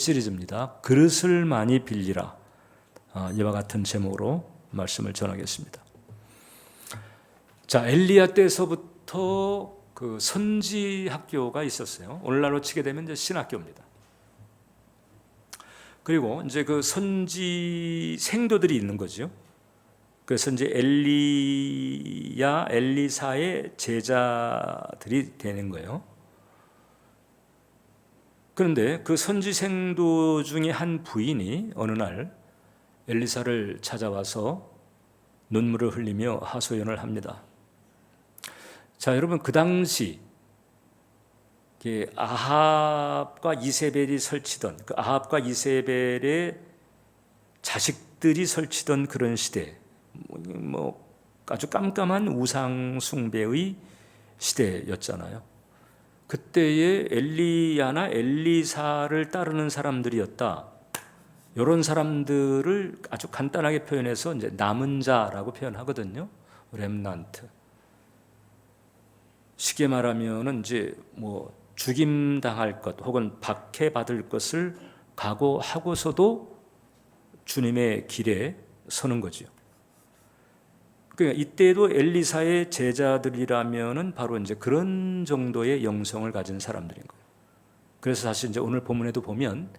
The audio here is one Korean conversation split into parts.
시리즈입니다. 그릇을 많이 빌리라. 이와 같은 제목으로 말씀을 전하겠습니다. 자, 엘리야 때서부터 그 선지 학교가 있었어요. 오늘날로 치게 되면 이제 신학교입니다. 그리고 이제 그 선지 생도들이 있는 거죠. 그래서 이제 엘리야, 엘리사의 제자들이 되는 거예요. 그런데 그 선지생도 중에 한 부인이 어느 날 엘리사를 찾아와서 눈물을 흘리며 하소연을 합니다. 자, 여러분, 그 당시 아합과 이세벨이 설치던, 그 아합과 이세벨의 자식들이 설치던 그런 시대, 아주 깜깜한 우상 숭배의 시대였잖아요. 그때의 엘리야나 엘리사를 따르는 사람들이었다. 이런 사람들을 아주 간단하게 표현해서 이제 남은 자라고 표현하거든요. 렘넌트. 쉽게 말하면은 이제 죽임 당할 것 혹은 박해 받을 것을 각오하고서도 주님의 길에 서는 거죠. 그러니까 이때도 엘리사의 제자들이라면은 바로 이제 그런 정도의 영성을 가진 사람들인 거예요. 그래서 사실 이제 오늘 본문에도 보면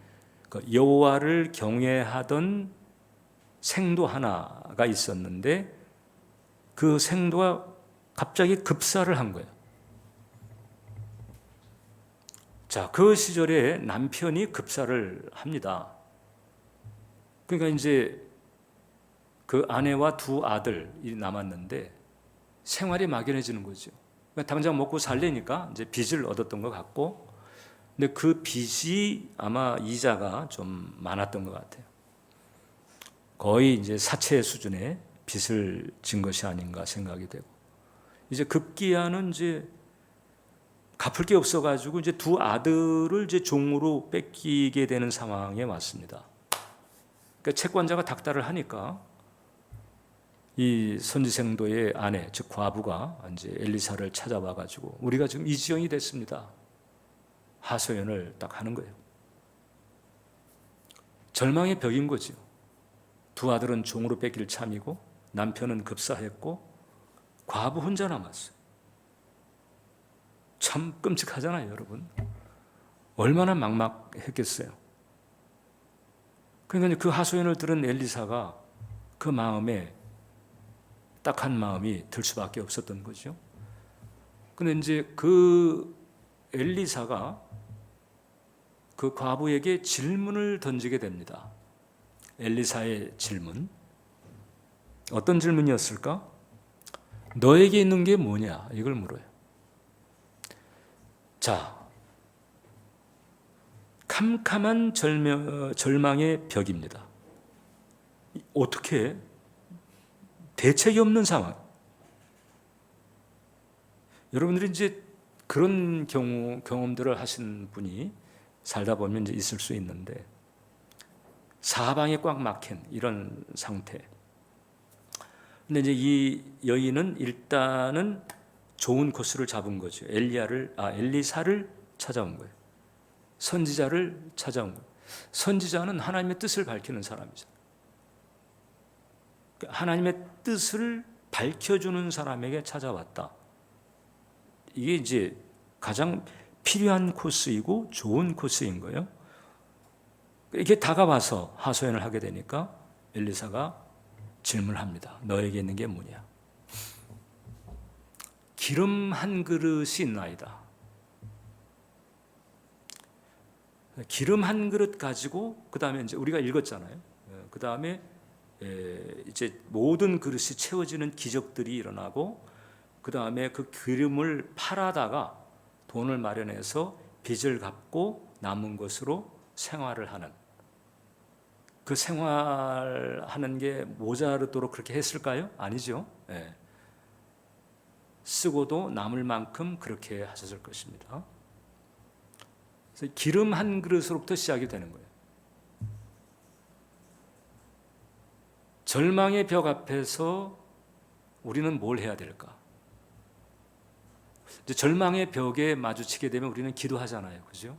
여호와를 경외하던 생도 하나가 있었는데 그 생도가 갑자기 급사를 한 거예요. 자, 그 시절에 남편이 급사를 합니다. 그러니까 이제 그 아내와 두 아들이 남았는데 생활이 막연해지는 거죠. 그러니까 당장 먹고 살려니까 이제 빚을 얻었던 것 같고, 근데 그 빚이 아마 이자가 좀 많았던 것 같아요. 거의 이제 사채 수준의 빚을 진 것이 아닌가 생각이 되고, 이제 급기야는 이제 갚을 게 없어가지고 이제 두 아들을 이제 종으로 뺏기게 되는 상황에 왔습니다. 그러니까 채권자가 닥달을 하니까 이 선지생도의 아내, 즉 과부가 이제 엘리사를 찾아와 가지고 우리가 지금 이 지경이 됐습니다. 하소연을 딱 하는 거예요. 절망의 벽인 거죠. 두 아들은 종으로 뺏길 참이고 남편은 급사했고 과부 혼자 남았어요. 참 끔찍하잖아요, 여러분. 얼마나 막막했겠어요. 그러니까 그 하소연을 들은 엘리사가 그 마음에 딱한 마음이 들 수밖에 없었던 거죠. 근데 이제 그 엘리사가 그 과부에게 질문을 던지게 됩니다. 엘리사의 질문. 어떤 질문이었을까? 너에게 있는 게 뭐냐? 이걸 물어요. 자, 캄캄한 절망의 벽입니다. 어떻게 대책이 없는 상황. 여러분들이 이제 그런 경험들을 하신 분이 살다 보면 이제 있을 수 있는데, 사방에 꽉 막힌 이런 상태. 근데 이제 이 여인은 일단은 좋은 코스를 잡은 거죠. 엘리사를 찾아온 거예요. 선지자를 찾아온 거예요. 선지자는 하나님의 뜻을 밝히는 사람이죠. 하나님의 뜻을 밝혀주는 사람에게 찾아왔다. 이게 이제 가장 필요한 코스이고 좋은 코스인 거예요. 이렇게 다가와서 하소연을 하게 되니까 엘리사가 질문합니다. 너에게 있는 게 뭐냐? 기름 한 그릇이 있나이다. 기름 한 그릇 가지고 그 다음에 이제 우리가 읽었잖아요. 그 다음에 이제 모든 그릇이 채워지는 기적들이 일어나고, 그 다음에 그 기름을 팔아다가 돈을 마련해서 빚을 갚고 남은 것으로 생활을 하는, 그 생활하는 게 모자르도록 그렇게 했을까요? 아니죠. 쓰고도 남을 만큼 그렇게 하셨을 것입니다. 그래서 기름 한 그릇으로부터 시작이 되는 거예요. 절망의 벽 앞에서 우리는 뭘 해야 될까? 이제 절망의 벽에 마주치게 되면 우리는 기도하잖아요. 그죠?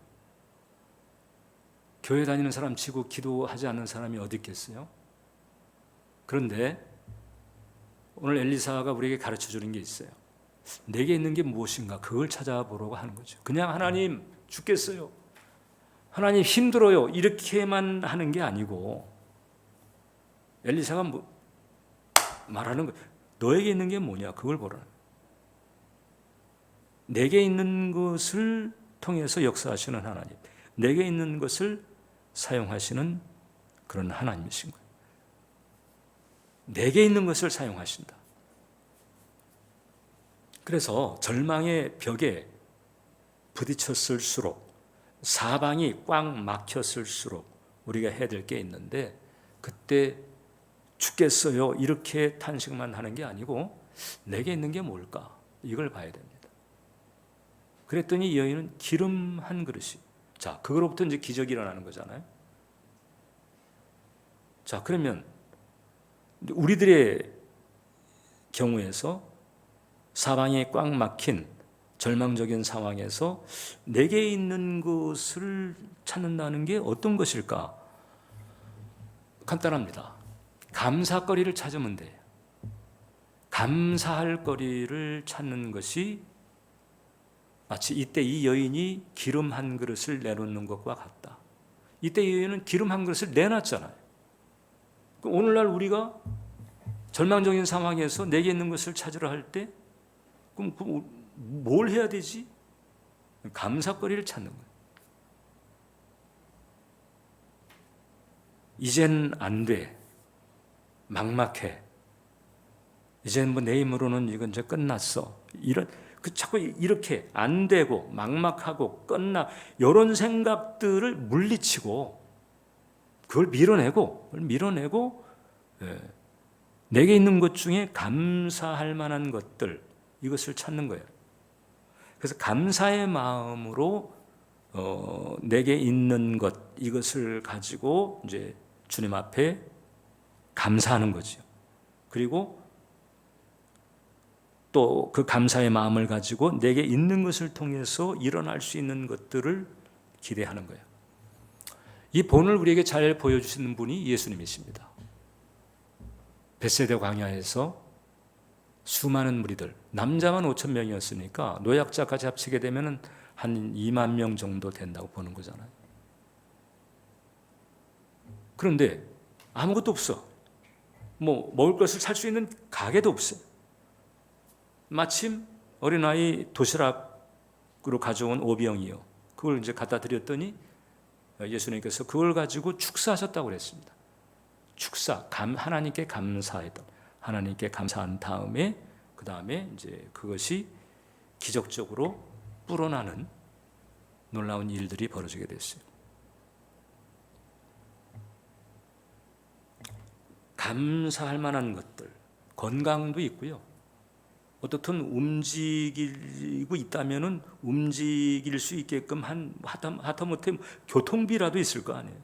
교회 다니는 사람 치고 기도하지 않는 사람이 어디 있겠어요? 그런데 오늘 엘리사가 우리에게 가르쳐 주는 게 있어요. 내게 있는 게 무엇인가 그걸 찾아보려고 하는 거죠. 그냥 하나님 죽겠어요, 하나님 힘들어요 이렇게만 하는 게 아니고 엘리사가 말하는 거, 너에게 있는 게 뭐냐 그걸 보라는. 내게 있는 것을 통해서 역사하시는 하나님, 내게 있는 것을 사용하시는 그런 하나님이신 거예요. 내게 있는 것을 사용하신다. 그래서 절망의 벽에 부딪혔을수록, 사방이 꽉 막혔을수록 우리가 해야 될 게 있는데, 그때 죽겠어요 이렇게 탄식만 하는 게 아니고 내게 있는 게 뭘까 이걸 봐야 됩니다. 그랬더니 이 여인은 기름 한 그릇이, 자 그거로부터 이제 기적이 일어나는 거잖아요. 자 그러면 우리들의 경우에서 사방이 꽉 막힌 절망적인 상황에서 내게 있는 것을 찾는다는 게 어떤 것일까? 간단합니다. 감사거리를 찾으면 돼요. 감사할 거리를 찾는 것이 마치 이때 이 여인이 기름 한 그릇을 내놓는 것과 같다. 이때 이 여인은 기름 한 그릇을 내놨잖아요. 오늘날 우리가 절망적인 상황에서 내게 있는 것을 찾으러 할 때 그럼 뭘 해야 되지? 감사거리를 찾는 거예요. 이젠 안 돼. 막막해. 이젠 뭐 내 힘으로는 이건 이제 끝났어. 자꾸 이렇게 안 되고 막막하고 이런 생각들을 물리치고 그걸 밀어내고 내게 있는 것 중에 감사할 만한 것들, 이것을 찾는 거예요. 그래서 감사의 마음으로 내게 있는 것, 이것을 가지고 이제 주님 앞에 감사하는 거죠. 그리고 또 그 감사의 마음을 가지고 내게 있는 것을 통해서 일어날 수 있는 것들을 기대하는 거예요. 이 본을 우리에게 잘 보여주시는 분이 예수님이십니다. 벳세다 광야에서 수많은 무리들, 남자만 5천 명이었으니까 노약자까지 합치게 되면 한 2만 명 정도 된다고 보는 거잖아요. 그런데 아무것도 없어. 먹을 것을 살 수 있는 가게도 없어요. 마침 어린아이 도시락으로 가져온 오병이요, 그걸 이제 갖다 드렸더니 예수님께서 그걸 가지고 축사하셨다고 그랬습니다. 축사, 하나님께 감사했던, 하나님께 감사한 다음에 그 다음에 이제 그것이 기적적으로 불어나는 놀라운 일들이 벌어지게 됐어요. 감사할 만한 것들, 건강도 있고요. 어떻든 움직이고 있다면은 움직일 수 있게끔 하다못해 교통비라도 있을 거 아니에요.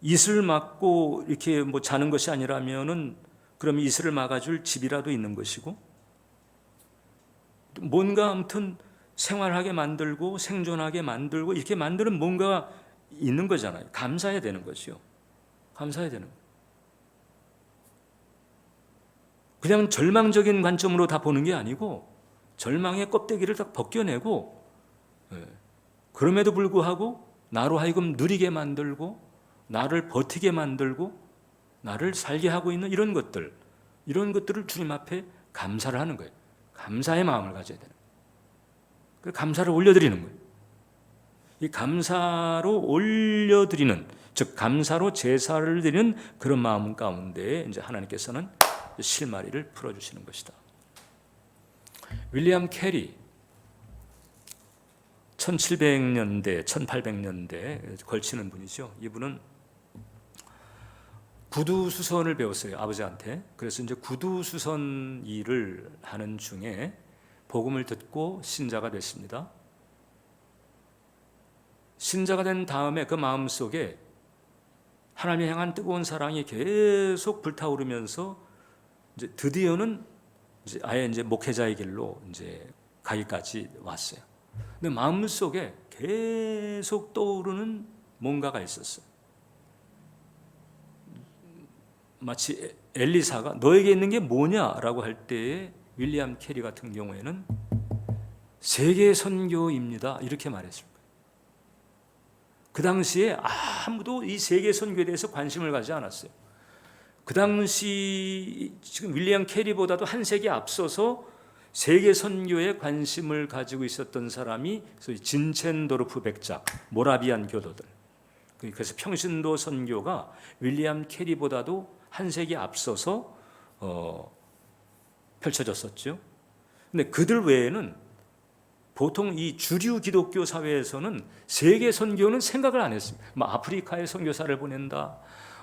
이슬 막고 이렇게 자는 것이 아니라면은 그럼 이슬을 막아줄 집이라도 있는 것이고, 뭔가 아무튼 생활하게 만들고 생존하게 만들고 이렇게 만드는 뭔가 있는 거잖아요. 감사해야 되는 거죠. 감사해야 되는 거예요. 그냥 절망적인 관점으로 다 보는 게 아니고 절망의 껍데기를 딱 벗겨내고, 그럼에도 불구하고 나로 하여금 누리게 만들고 나를 버티게 만들고 나를 살게 하고 있는 이런 것들을 주님 앞에 감사를 하는 거예요. 감사의 마음을 가져야 되는 거예요. 그 감사를 올려드리는 거예요. 이 감사로 올려드리는, 즉 감사로 제사를 드리는 그런 마음 가운데 이제 하나님께서는 실마리를 풀어주시는 것이다. 윌리엄 캐리, 1700년대, 1800년대 걸치는 분이죠. 이분은 구두수선을 배웠어요, 아버지한테. 그래서 이제 구두수선 일을 하는 중에 복음을 듣고 신자가 됐습니다. 신자가 된 다음에 그 마음속에 하나님을 향한 뜨거운 사랑이 계속 불타오르면서 이제 드디어는 아예 목회자의 길로 이제 가기까지 왔어요. 근데 마음속에 계속 떠오르는 뭔가가 있었어요. 마치 엘리사가 너에게 있는 게 뭐냐라고 할 때에 윌리엄 캐리 같은 경우에는 세계 선교입니다 이렇게 말했을 거예요. 그 당시에 아무도 이 세계 선교에 대해서 관심을 가지지 않았어요. 그 당시 지금 윌리엄 캐리보다도 한 세기 앞서서 세계 선교에 관심을 가지고 있었던 사람이 소위 진첸도르프 백작, 모라비안 교도들. 그래서 평신도 선교가 윌리엄 캐리보다도 한 세기 앞서서 펼쳐졌었죠. 근데 그들 외에는 보통 이 주류 기독교 사회에서는 세계 선교는 생각을 안 했습니다. 뭐 아프리카에 선교사를 보낸다,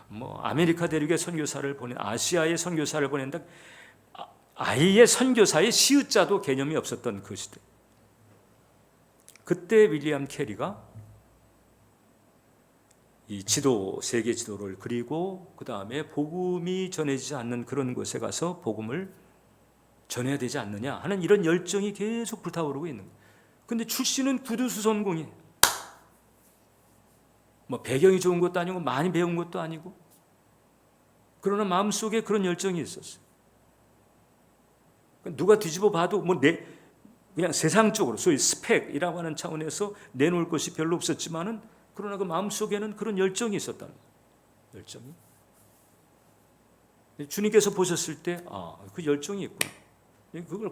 뭐 아메리카 대륙에 선교사를 보낸다, 아시아에 선교사를 보낸다. 아예 선교사의 시읒자도 개념이 없었던 그 시대. 그때 윌리엄 캐리가 이 지도, 세계 지도를 그리고 그 다음에 복음이 전해지지 않는 그런 곳에 가서 복음을 전해야 되지 않느냐 하는 이런 열정이 계속 불타오르고 있는 거예요. 근데 출신은 구두수선공이에요. 뭐 배경이 좋은 것도 아니고 많이 배운 것도 아니고, 그러나 마음속에 그런 열정이 있었어요. 누가 뒤집어 봐도 뭐 그냥 세상적으로 소위 스펙이라고 하는 차원에서 내놓을 것이 별로 없었지만은, 그러나 그 마음속에는 그런 열정이 있었다는 거예요. 열정이. 주님께서 보셨을 때 그 열정이 있구나.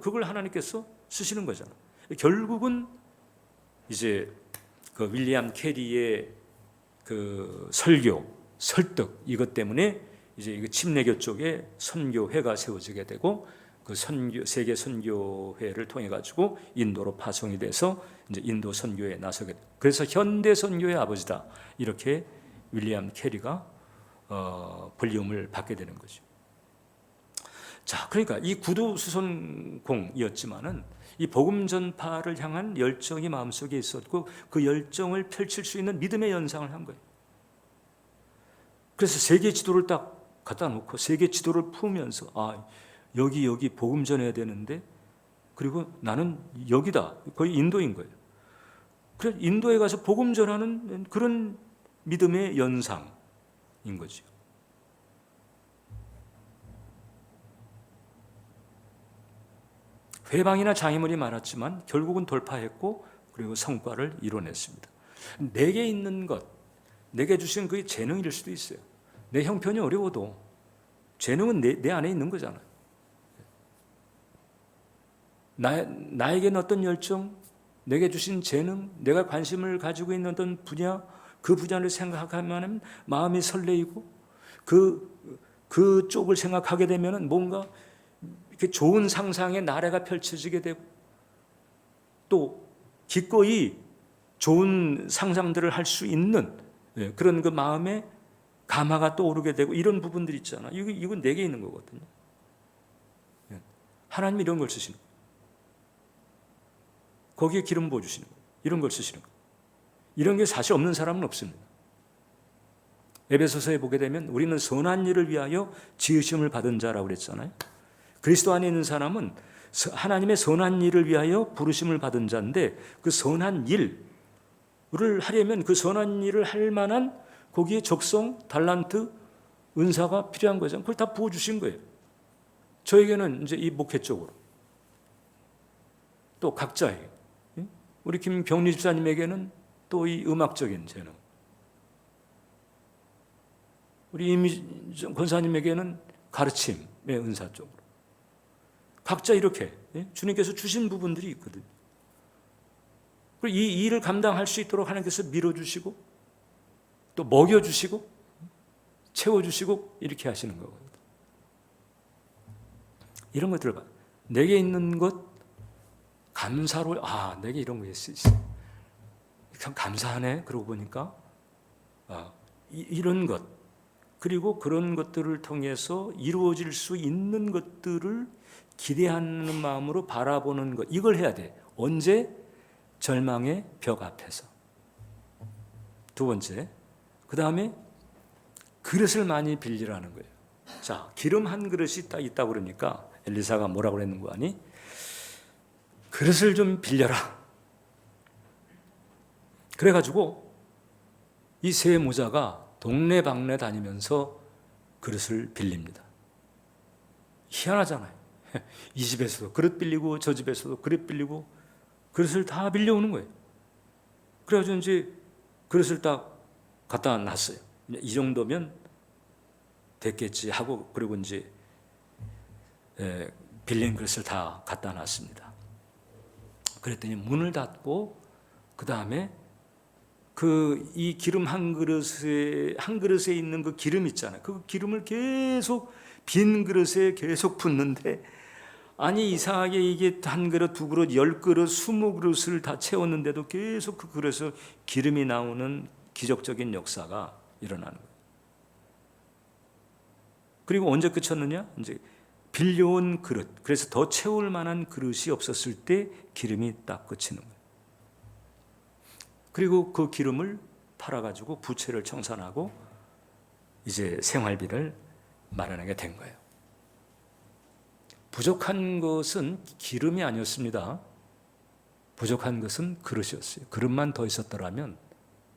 그걸 하나님께서 쓰시는 거잖아요. 결국은 이제 그 윌리엄 캐리의 그 설교, 설득 이것 때문에 이제 이 침례교 쪽에 선교회가 세워지게 되고, 그 세계 선교회를 통해 가지고 인도로 파송이 돼서 이제 인도 선교에 나서게 돼요. 그래서 현대 선교의 아버지다 이렇게 윌리엄 캐리가 불림을 받게 되는 거죠. 자, 그러니까 이 구두수선공이었지만은 이 복음 전파를 향한 열정이 마음속에 있었고, 그 열정을 펼칠 수 있는 믿음의 연상을 한 거예요. 그래서 세계 지도를 딱 갖다 놓고 세계 지도를 풀면서 여기 복음 전해야 되는데, 그리고 나는 여기다, 거의 인도인 거예요. 그래서 인도에 가서 복음 전하는 그런 믿음의 연상인 거죠. 회방이나 장애물이 많았지만 결국은 돌파했고, 그리고 성과를 이뤄냈습니다. 내게 있는 것, 내게 주신 그게 재능일 수도 있어요. 내 형편이 어려워도 재능은 내 안에 있는 거잖아요. 나에게는 어떤 열정, 내게 주신 재능, 내가 관심을 가지고 있는 어떤 분야, 그 분야를 생각하면 마음이 설레이고, 그쪽을 생각하게 되면 뭔가 이렇게 좋은 상상의 나래가 펼쳐지게 되고, 또 기꺼이 좋은 상상들을 할 수 있는 그런 그 마음에 감화가 떠오르게 되고, 이런 부분들이 있잖아. 이건 내게 있는 거거든요. 하나님이 이런 걸 쓰시는 거예요. 거기에 기름 부어주시는 거예요. 이런 걸 쓰시는 거예요. 이런 게 사실 없는 사람은 없습니다. 에베소서에 보게 되면 우리는 선한 일을 위하여 지으심을 받은 자라고 그랬잖아요. 그리스도 안에 있는 사람은 하나님의 선한 일을 위하여 부르심을 받은 자인데, 그 선한 일을 하려면 그 선한 일을 할 만한 거기에 적성, 달란트, 은사가 필요한 거죠. 그걸 다 부어주신 거예요. 저에게는 이제 이 목회 쪽으로, 또 각자에게, 우리 김병리 집사님에게는 또 이 음악적인 재능, 우리 이미정 권사님에게는 가르침의 은사 쪽으로, 각자 이렇게 주님께서 주신 부분들이 있거든요. 그리고 이 일을 감당할 수 있도록 하나님께서 밀어주시고, 또 먹여주시고, 채워주시고, 이렇게 하시는 거거든요. 이런 것들을 봐. 내게 있는 것 감사로, 내게 이런 거 있어. 참 감사하네. 그러고 보니까 이런 것, 그리고 그런 것들을 통해서 이루어질 수 있는 것들을 기대하는 마음으로 바라보는 것, 이걸 해야 돼. 언제? 절망의 벽 앞에서. 두 번째, 그 다음에 그릇을 많이 빌리라는 거예요. 자, 기름 한 그릇이 딱 있다고 그러니까 엘리사가 뭐라고 그랬는 거 아니? 그릇을 좀 빌려라. 그래가지고 이 세 모자가 동네방네 다니면서 그릇을 빌립니다. 희한하잖아요. 이 집에서도 그릇 빌리고 저 집에서도 그릇 빌리고 그릇을 다 빌려오는 거예요. 그래가지고 이제 그릇을 딱 갖다 놨어요. 이 정도면 됐겠지 하고, 그리고 이제 빌린 그릇을 다 갖다 놨습니다. 그랬더니 문을 닫고 그 다음에 이 기름 한 그릇에 있는 그 기름 있잖아요. 그 기름을 계속 빈 그릇에 계속 붓는데, 아니 이상하게 이게 한 그릇, 두 그릇, 10그릇, 20그릇을 다 채웠는데도 계속 그 그릇에서 기름이 나오는 기적적인 역사가 일어나는 거예요. 그리고 언제 그쳤느냐? 이제 빌려온 그릇, 그래서 더 채울 만한 그릇이 없었을 때 기름이 딱 그치는 거예요. 그리고 그 기름을 팔아가지고 부채를 청산하고 이제 생활비를 마련하게 된 거예요. 부족한 것은 기름이 아니었습니다. 부족한 것은 그릇이었어요. 그릇만 더 있었더라면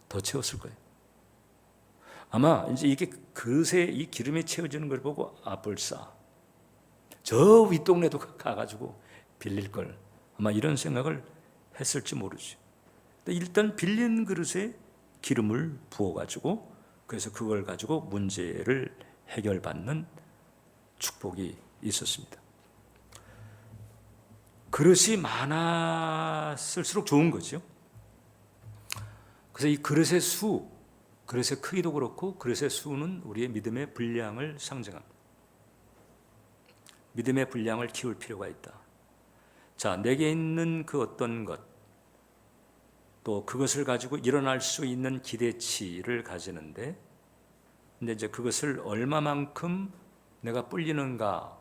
더 채웠을 거예요. 아마 이제 이게 그릇에 이 기름이 채워지는 걸 보고 벌써 저 윗동네도 가가지고 빌릴 걸, 아마 이런 생각을 했을지 모르죠. 일단 빌린 그릇에 기름을 부어가지고, 그래서 그걸 가지고 문제를 해결받는 축복이 있었습니다. 그릇이 많았을수록 좋은 거죠. 그래서 이 그릇의 그릇의 크기도 그렇고 그릇의 수는 우리의 믿음의 분량을 상징합니다. 믿음의 분량을 키울 필요가 있다. 자, 내게 있는 그 어떤 것, 또 그것을 가지고 일어날 수 있는 기대치를 가지는데, 근데 이제 그것을 얼마만큼 내가 불리는가,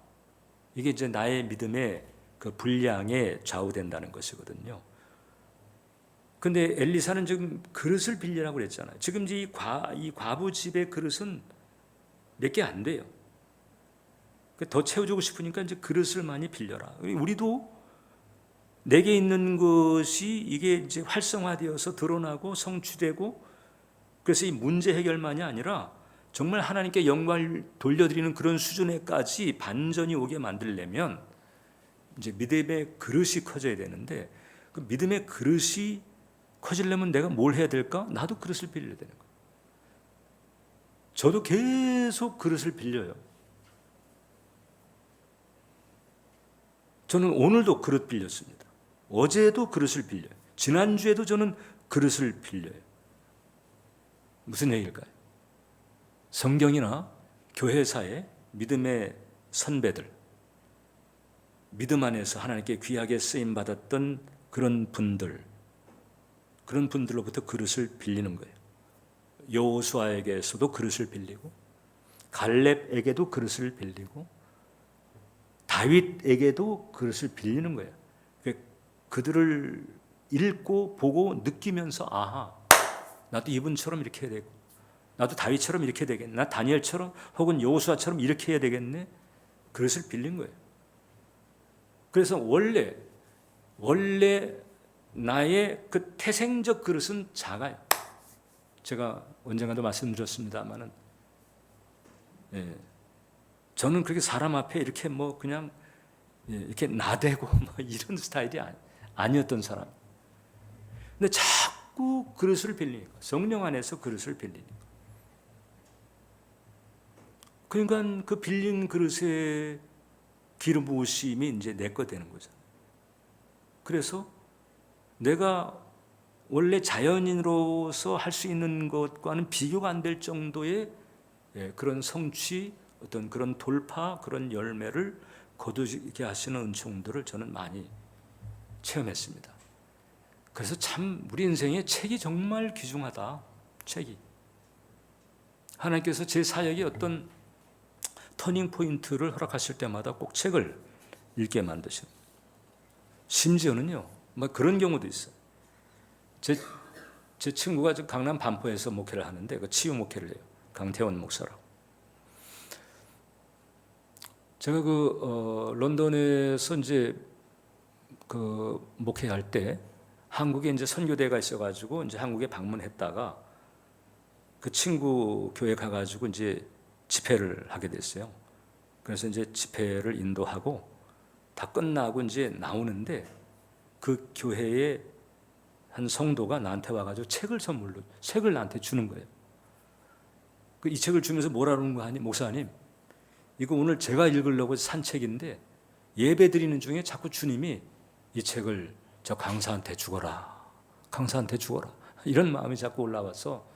이게 이제 나의 믿음의 그 분량에 좌우된다는 것이거든요. 근데 엘리사는 지금 그릇을 빌리라고 그랬잖아요. 지금 이 과부 집의 그릇은 몇 개 안 돼요. 더 채워주고 싶으니까 이제 그릇을 많이 빌려라. 우리도 내게 있는 것이 이게 이제 활성화되어서 드러나고 성취되고, 그래서 이 문제 해결만이 아니라 정말 하나님께 영광을 돌려드리는 그런 수준에까지 반전이 오게 만들려면 이제 믿음의 그릇이 커져야 되는데, 그 믿음의 그릇이 커지려면 내가 뭘 해야 될까? 나도 그릇을 빌려야 되는 거예요. 저도 계속 그릇을 빌려요. 저는 오늘도 그릇 빌렸습니다. 어제도 그릇을 빌려요. 지난주에도 저는 그릇을 빌려요. 무슨 얘기일까요? 성경이나 교회사의 믿음의 선배들, 믿음 안에서 하나님께 귀하게 쓰임받았던 그런 분들로부터 그릇을 빌리는 거예요. 여호수아에게서도 그릇을 빌리고, 갈렙에게도 그릇을 빌리고, 다윗에게도 그릇을 빌리는 거예요. 그들을 읽고 보고 느끼면서, 아하, 나도 이분처럼 이렇게 해야 되고, 나도 다윗처럼 이렇게 해야 되겠네, 나 다니엘처럼 혹은 여호수아처럼 이렇게 해야 되겠네, 그릇을 빌린 거예요. 그래서 원래 나의 그 태생적 그릇은 작아요. 제가 언젠가도 말씀드렸습니다만은, 저는 그렇게 사람 앞에 이렇게 뭐 그냥 이렇게 나대고 뭐 이런 스타일이 아니었던 사람. 근데 자꾸 그릇을 빌리니까, 성령 안에서 그릇을 빌리니까, 그러니까 그 빌린 그릇에 기름 부으심이 이제 내 거 되는 거죠. 그래서 내가 원래 자연인으로서 할 수 있는 것과는 비교가 안 될 정도의 그런 성취, 어떤 그런 돌파, 그런 열매를 거두게 하시는 은총들을 저는 많이 체험했습니다. 그래서 참 우리 인생에 책이 정말 귀중하다. 책이. 하나님께서 제 사역에 어떤 터닝 포인트를 허락하실 때마다 꼭 책을 읽게 만드십니다. 심지어는요, 뭐 그런 경우도 있어요. 제 친구가 강남 반포에서 목회를 하는데, 그 치유 목회를 해요. 강태원 목사라고. 제가 런던에서 이제 그 목회할 때 한국에 이제 선교대가 있어가지고 이제 한국에 방문했다가 그 친구 교회 가가지고 이제 집회를 하게 됐어요. 그래서 이제 집회를 인도하고 다 끝나고 이제 나오는데 그 교회에 한 성도가 나한테 와가지고 책을 나한테 주는 거예요. 이 책을 주면서 뭐라는 거 하니, 목사님, 이거 오늘 제가 읽으려고 산 책인데 예배 드리는 중에 자꾸 주님이 이 책을 저 강사한테 주거라, 강사한테 주거라, 이런 마음이 자꾸 올라와서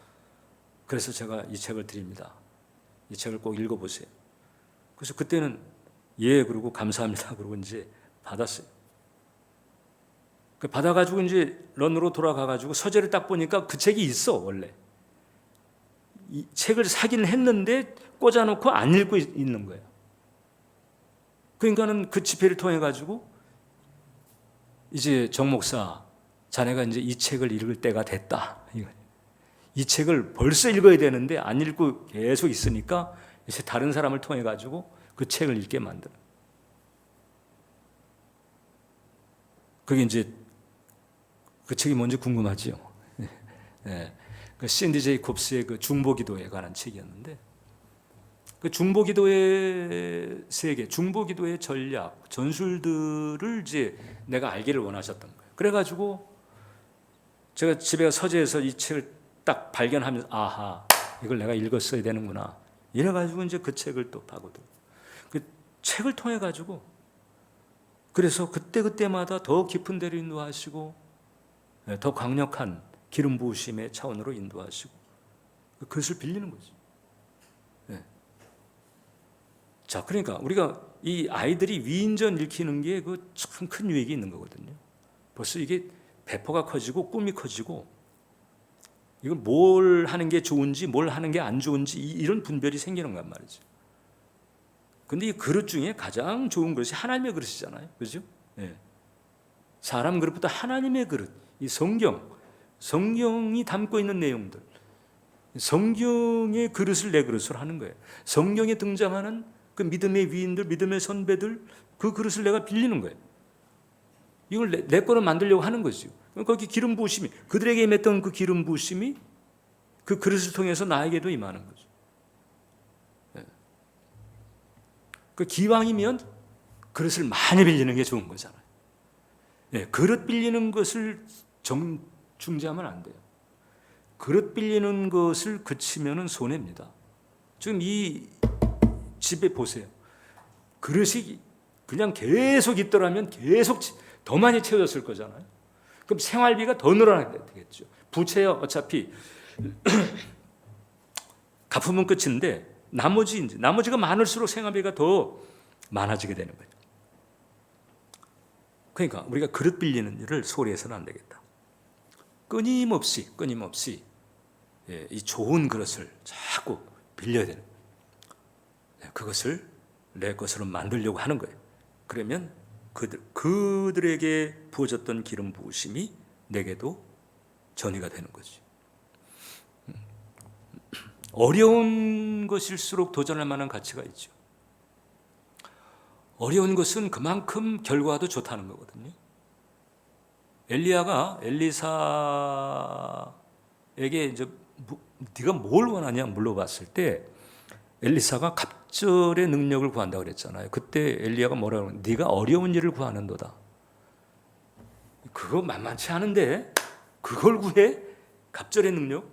그래서 제가 이 책을 드립니다. 이 책을 꼭 읽어보세요. 그래서 그때는 예 그러고 감사합니다 그러고 이제 받았어요. 받아가지고 이제 런으로 돌아가가지고 서재를 딱 보니까 그 책이 있어. 원래 이 책을 사기는 했는데 꽂아놓고 안 읽고 있는 거예요. 그러니까는 그 집회를 통해 가지고 이제 정 목사, 자네가 이제 이 책을 읽을 때가 됐다. 이 책을 벌써 읽어야 되는데 안 읽고 계속 있으니까 이제 다른 사람을 통해 가지고 그 책을 읽게 만들어. 그게 이제 그 책이 뭔지 궁금하지요. 네. 그 신디 제이콥스의 그 중보기도에 관한 책이었는데, 그 중보기도의 세계, 중보기도의 전략, 전술들을 이제 내가 알기를 원하셨던 거예요. 그래가지고 제가 집에 서재에서 이 책을 딱 발견하면서 아하, 이걸 내가 읽었어야 되는구나. 이래가지고 이제 그 책을 또 파고들. 그 책을 통해 가지고 그래서 그때마다 더 깊은 데로 인도하시고 더 강력한 기름 부으심의 차원으로 인도하시고 그것을 빌리는 거죠. 네. 자, 그러니까 우리가 이 아이들이 위인전 읽히는 게 그 참 큰 유익이 있는 거거든요. 벌써 이게 배포가 커지고 꿈이 커지고 이걸 뭘 하는 게 좋은지 뭘 하는 게 안 좋은지 이런 분별이 생기는 거란 말이죠. 근데 이 그릇 중에 가장 좋은 그릇이 하나님의 그릇이잖아요. 그죠? 네. 사람 그릇보다 하나님의 그릇, 이 성경이 담고 있는 내용들, 성경의 그릇을 내 그릇으로 하는 거예요. 성경에 등장하는 그 믿음의 위인들, 믿음의 선배들, 그 그릇을 내가 빌리는 거예요. 이걸 내 거로 만들려고 하는 거죠. 거기 기름 부으심이, 그들에게 임했던 그 기름 부으심이 그 그릇을 통해서 나에게도 임하는 거죠. 네. 그 기왕이면 그릇을 많이 빌리는 게 좋은 거잖아요. 네, 그릇 빌리는 것을 중지하면 안 돼요. 그릇 빌리는 것을 그치면은 손해입니다. 지금 이 집에 보세요. 그릇이 그냥 계속 있더라면 계속 더 많이 채워졌을 거잖아요. 그럼 생활비가 더 늘어나게 되겠죠. 부채요, 어차피 갚으면 끝인데 나머지가 많을수록 생활비가 더 많아지게 되는 거죠. 그러니까 우리가 그릇 빌리는 일을 소홀히 해서는 안 되겠다. 끊임없이 이 좋은 그릇을 자꾸 빌려야 되는 거예요. 그것을 내 것으로 만들려고 하는 거예요. 그러면 그들에게 부어졌던 기름 부으심이 내게도 전이가 되는 거지. 어려운 것일수록 도전할 만한 가치가 있죠. 어려운 것은 그만큼 결과도 좋다는 거거든요. 엘리야가 엘리사에게 이제 네가 뭘 원하냐 물어봤을 때 엘리사가 갑절의 능력을 구한다고 그랬잖아요. 그때 엘리야가 뭐라고 하냐면 네가 어려운 일을 구하는도다. 그거 만만치 않은데 그걸 구해? 갑절의 능력?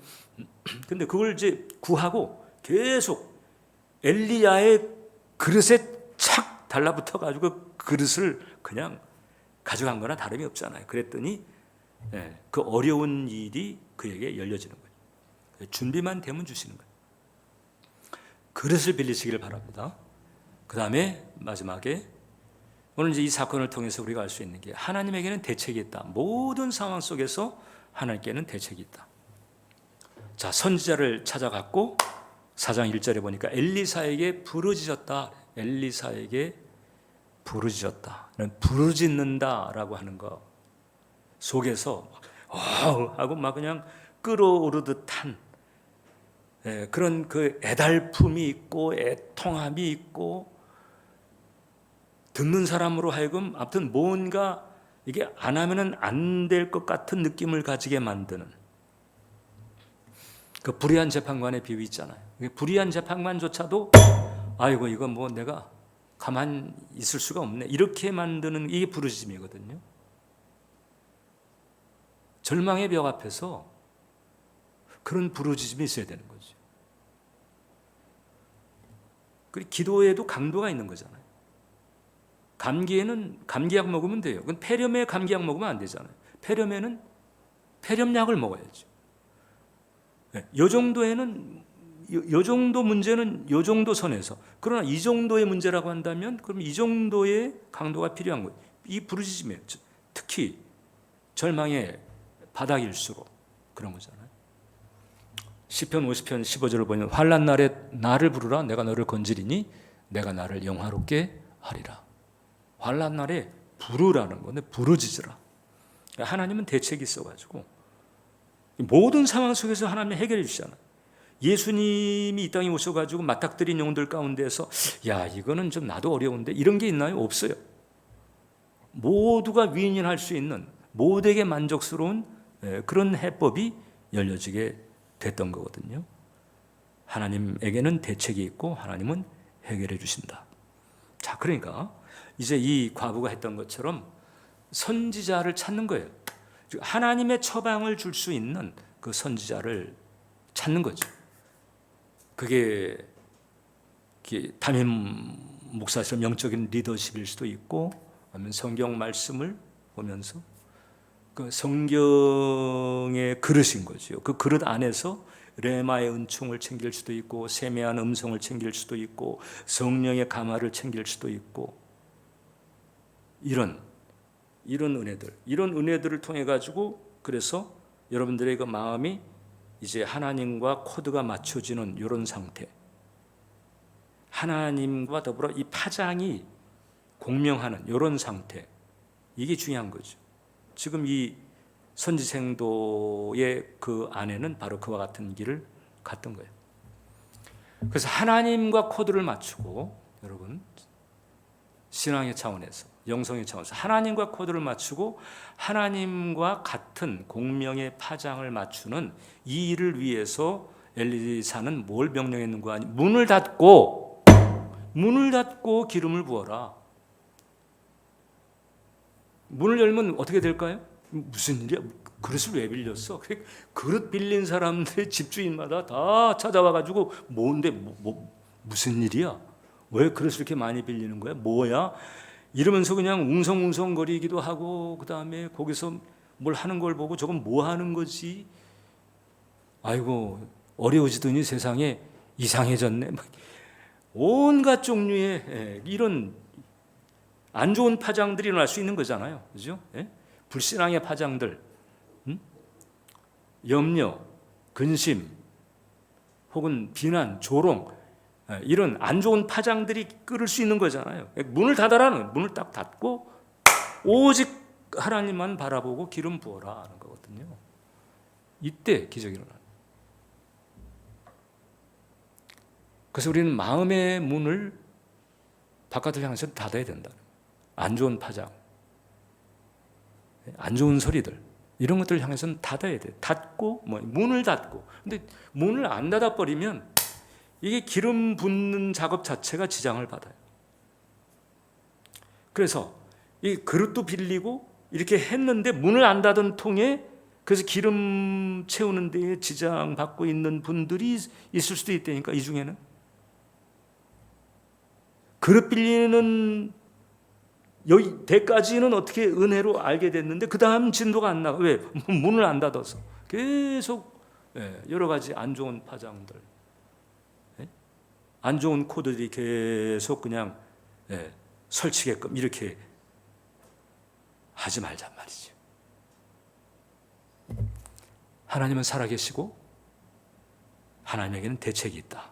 근데 그걸 이제 구하고 계속 엘리야의 그릇에 착 달라붙어 가지고 그 그릇을 그냥 가져간 거나 다름이 없잖아요. 그랬더니 그 어려운 일이 그에게 열려지는 거예요. 준비만 되면 주시는 거예요. 그릇을 빌리시기를 바랍니다. 그 다음에 마지막에 오늘 이제 이 사건을 통해서 우리가 알 수 있는 게 하나님에게는 대책이 있다. 모든 상황 속에서 하나님께는 대책이 있다. 자, 선지자를 찾아갔고 4장 1절에 보니까 엘리사에게 부르짖었다. 엘리사에게 부르짖었다. 부르짖는다라고 하는 거 속에서 하고 막 그냥 끓어오르듯한 그런 그 애달픔이 있고 애통함이 있고 듣는 사람으로 하여금 아무튼 뭔가 이게 안 하면은 안 될 것 같은 느낌을 가지게 만드는 그 불의한 재판관의 비유 있잖아요. 불의한 재판관조차도 아이고 이거 뭐 내가 가만 있을 수가 없네 이렇게 만드는 이게 부르짖음이거든요. 절망의 벽 앞에서 그런 부르짖음이 있어야 되는 거죠. 그리고 기도에도 강도가 있는 거잖아요. 감기에는 감기약 먹으면 돼요. 그건 폐렴에 감기약 먹으면 안 되잖아요. 폐렴에는 폐렴약을 먹어야죠. 요 정도에는 요 정도 문제는 요 정도 선에서, 그러나 이 정도의 문제라고 한다면 그럼 이 정도의 강도가 필요한 거예요. 이 부르짖음이에요. 특히 절망의 바닥일수록 그런 거잖아요. 시편 50편 15절을 보면 환난 날에 나를 부르라 내가 너를 건지리니 내가 나를 영화롭게 하리라. 환난 날에 부르라는 건데 부르짖으라. 하나님은 대책이 있어가지고 모든 상황 속에서 하나님이 해결해 주시잖아요. 예수님이 이 땅에 오셔가지고 맞닥뜨린 영혼들 가운데서 야 이거는 좀 나도 어려운데 이런 게 있나요? 없어요. 모두가 윈윈할 수 있는 모두에게 만족스러운 그런 해법이 열려지게 됐던 거거든요. 하나님에게는 대책이 있고 하나님은 해결해 주신다. 자, 그러니까 이제 이 과부가 했던 것처럼 선지자를 찾는 거예요. 하나님의 처방을 줄 수 있는 그 선지자를 찾는 거죠. 그게 담임 목사처럼 영적인 리더십일 수도 있고, 아니면 성경 말씀을 보면서 그 성경의 그릇인 거죠. 그 그릇 안에서 레마의 은총을 챙길 수도 있고, 세미한 음성을 챙길 수도 있고, 성령의 감화를 챙길 수도 있고, 이런 은혜들, 이런 은혜들을 통해 가지고 그래서 여러분들의 그 마음이 이제 하나님과 코드가 맞춰지는 이런 상태, 하나님과 더불어 이 파장이 공명하는 이런 상태, 이게 중요한 거죠. 지금 이 선지생도의 그 안에는 바로 그와 같은 길을 갔던 거예요. 그래서 하나님과 코드를 맞추고, 여러분 신앙의 차원에서, 영성의 차원에서 하나님과 코드를 맞추고 하나님과 같은 공명의 파장을 맞추는 이 일을 위해서 엘리사는 뭘 명령했는가 하니 문을 닫고 기름을 부어라. 문을 열면 어떻게 될까요? 무슨 일이야? 그릇을 왜 빌렸어? 그릇 빌린 사람들의 집주인마다 다 찾아와가지고 뭔데 무슨 일이야? 왜 그릇을 이렇게 많이 빌리는 거야? 뭐야? 이러면서 그냥 웅성웅성거리기도 하고, 그 다음에 거기서 뭘 하는 걸 보고 저건 뭐 하는 거지? 아이고 어려워지더니 세상에 이상해졌네. 온갖 종류의 이런 안 좋은 파장들이 일어날 수 있는 거잖아요. 그죠? 불신앙의 파장들, 염려, 근심, 혹은 비난, 조롱, 이런 안 좋은 파장들이 끓을 수 있는 거잖아요. 문을 닫아라는, 문을 딱 닫고 오직 하나님만 바라보고 기름 부어라 하는 거거든요. 이때 기적이 일어나요. 그래서 우리는 마음의 문을 바깥을 향해서 닫아야 된다. 안 좋은 파장, 안 좋은 소리들, 이런 것들을 향해서는 닫아야 돼. 닫고, 문을 닫고. 근데 문을 안 닫아버리면 이게 기름 붓는 작업 자체가 지장을 받아요. 그래서 이 그릇도 빌리고 이렇게 했는데 문을 안 닫은 통에, 그래서 기름 채우는 데에 지장 받고 있는 분들이 있을 수도 있다니까. 이 중에는 그릇 빌리는 여기 대까지는 어떻게 은혜로 알게 됐는데 그 다음 진도가 안 나가. 왜? 문을 안 닫아서 계속 여러 가지 안 좋은 파장들, 안 좋은 코드들이 계속 그냥 설치게끔 이렇게 하지 말란 말이죠. 하나님은 살아계시고 하나님에게는 대책이 있다.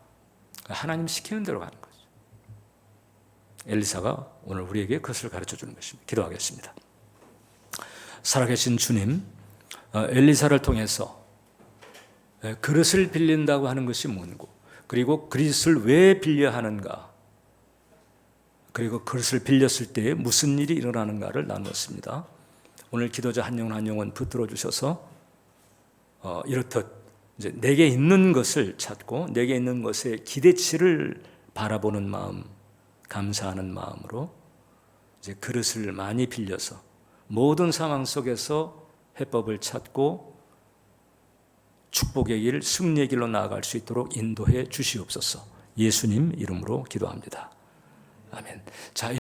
하나님 시키는 대로 가는 거죠. 엘리사가 오늘 우리에게 그것을 가르쳐 주는 것입니다. 기도하겠습니다. 살아계신 주님, 엘리사를 통해서 그릇을 빌린다고 하는 것이 뭔고, 그리고 그릇을 왜 빌려야 하는가, 그리고 그릇을 빌렸을 때 무슨 일이 일어나는가를 나누었습니다. 오늘 기도자 한 영혼 한 영혼 붙들어 주셔서 이렇듯 이제 내게 있는 것을 찾고 내게 있는 것의 기대치를 바라보는 마음, 감사하는 마음으로 이제 그릇을 많이 빌려서 모든 상황 속에서 해법을 찾고 축복의 길, 승리의 길로 나아갈 수 있도록 인도해 주시옵소서. 예수님 이름으로 기도합니다. 아멘. 자.